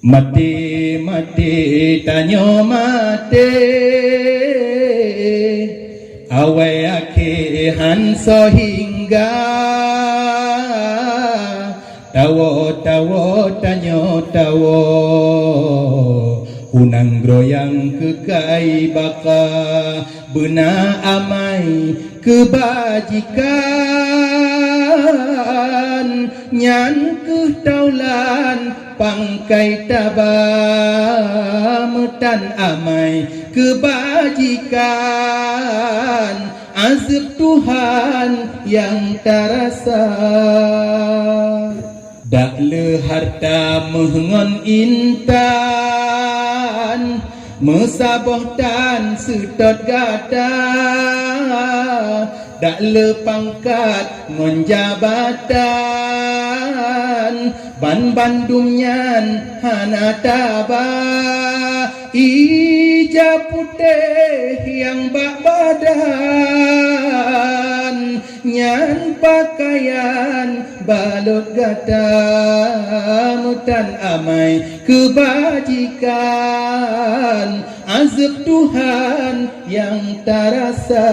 Mati tanyo mati awai ake hanso hingga tawo tanyo tawo unang groyang kekai baka bena amai kebajikan nyan ketaulan pangkai tabamutan amai kebajikan azab Tuhan yang terasa dak le harta mengon intan mesaboh dan sedot gata dak le pangkat ngon jabatan ban bandumnyan hana taba ija putih yang bak badan nyan pakaian balut gata mutan amai kebajikan azab Tuhan yang terasa.